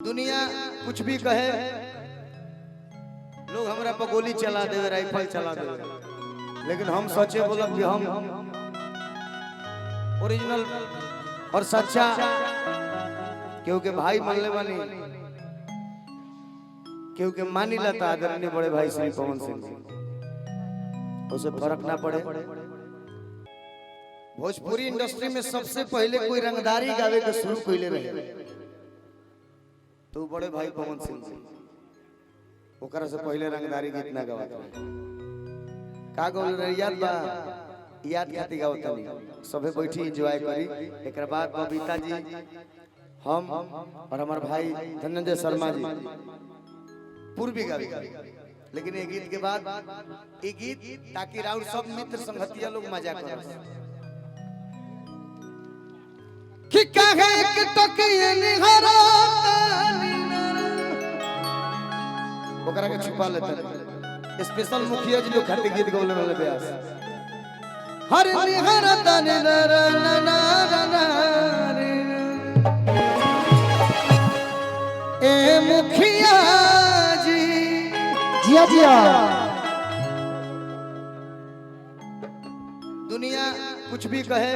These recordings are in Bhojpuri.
दुनिया कुछ भी कहे, लोग हमरा पर गोली चला देवे, राइफल चला देवे, लेकिन हम सोचे बोलब कि हम ओरिजिनल और सच्चा क्योंकि भाई मानले बानी, क्योंकि मानी लता आदरणीय बड़े भाई श्री पवन सिंह जी, उसे फर्क ना पड़े। भोजपुरी इंडस्ट्री में सबसे पहले कोई रंगदारी गावे के शुरू कइले रहे तो बड़े भाई पवन सिंह जी, ओकरा से पहले रंगदारी गीत ना गावत रहे। का गौल रे याद बा, याद खाती गावत नहीं, सबे बैठी एंजॉय करी। एक बाद बबीता जी, हम और हमार भाई धनंजय शर्मा जी पूर्वी गावी, लेकिन ये गीत के बाद ये गीत ताकि राउर सब मित्र संगतिया लोग मजा करें कि कहे कि तकिए निहरा ओकरा के छुपा लेते। स्पेशल मुखिया जी लोग खातिर गीत गौले वाले ब्यास हर निहरा तने ए मुखिया जी जिया जिया। दुनिया कुछ भी कहे,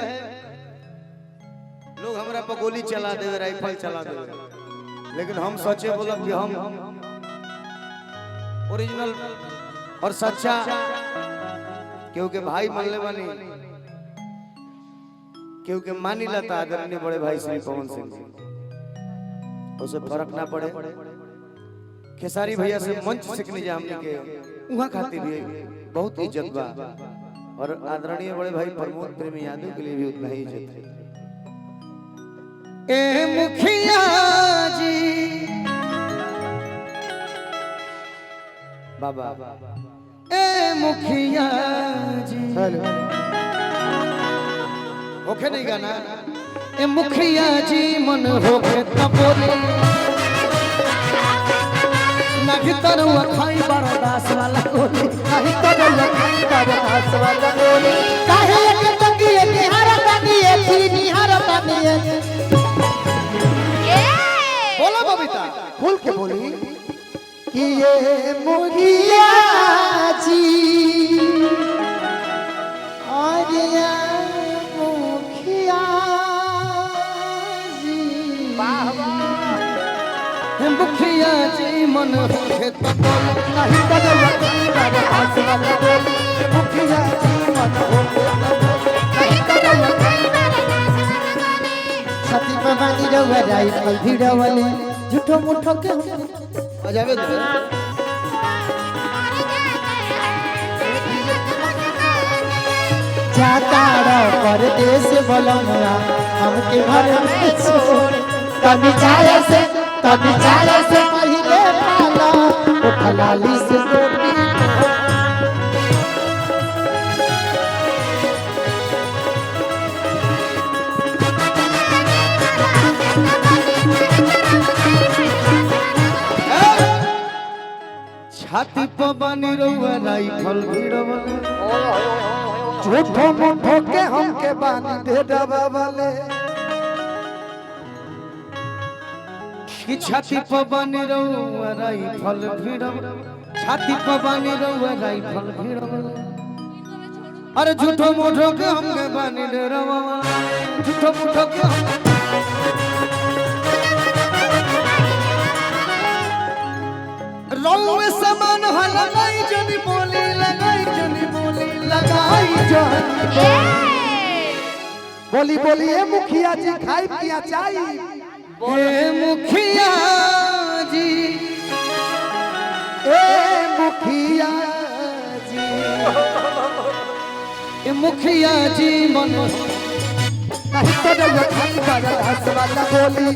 लोग हमरा पर गोली चला देवे, राइफल चला देवे, लेकिन हम सोचे बोलब कि हम ओरिजिनल और सच्चा क्योंकि भाई मानले बानी, क्योंकि मानी लता आदरणीय बड़े भाई श्री पवन सिंह जी, उसे फर्क ना पड़े। खेसारी भैया से मंच सीखने जा हमने के वहां खातिर भी बहुत इज्जत बा, और आदरणीय बड़े भाई प्रमोद प्रेमी यादव के लिए भी उतना ही इज्जत है। ए मुखिया जी बाबा, ए मुखिया जी ओके नहीं गाना। ए मुखिया जी मन होके त बोले नहीं तरुआ खाई बरदास वाला गोली, नहीं तो लखाई बरदास वाला गोली, काहे के तकिए निहारा तकिए थी निहारा तकिए। बोलो बबीता खुल के बोली कि ये मुखिया जी और ये मुखिया जी, वाह वाह। मुखिया जी मन होके त बोले नहीं तो लखाई बरदास वाला गोली, मुखिया जी मन होके त बोले नहीं तो लखाई बरदास वाला गोली। छाती पे बांधी रवा राइफल भिड़वले झूठो मुठो के अजावे दे जाता रहो परदेश बोलमुआ हमके घर में छोड़, कभी जाए से पहले पाला उठलाली से रोटी। छाती पर बानी रहुआ राइफल भिड़वले, झूठो मुठो के हमके बानी दे दबावले, कि छाती पर बानी रहुआ राइफल भिड़वले, छाती पर बानी रहुआ राइफल भिड़वले, अरे झूठो मुठो के हमके बानी दे रहुआ, झूठो मुठो के रहुए समान लगाई जनी बोली, लगाई जनी बोली, लगाई जनी बोली बोली ए मुखिया जी खाई पिया चाहिए। ए मुखिया जी, ए मुखिया जी, ए मुखिया जी मन नहीं तो लखाई बरदास वाला गोली,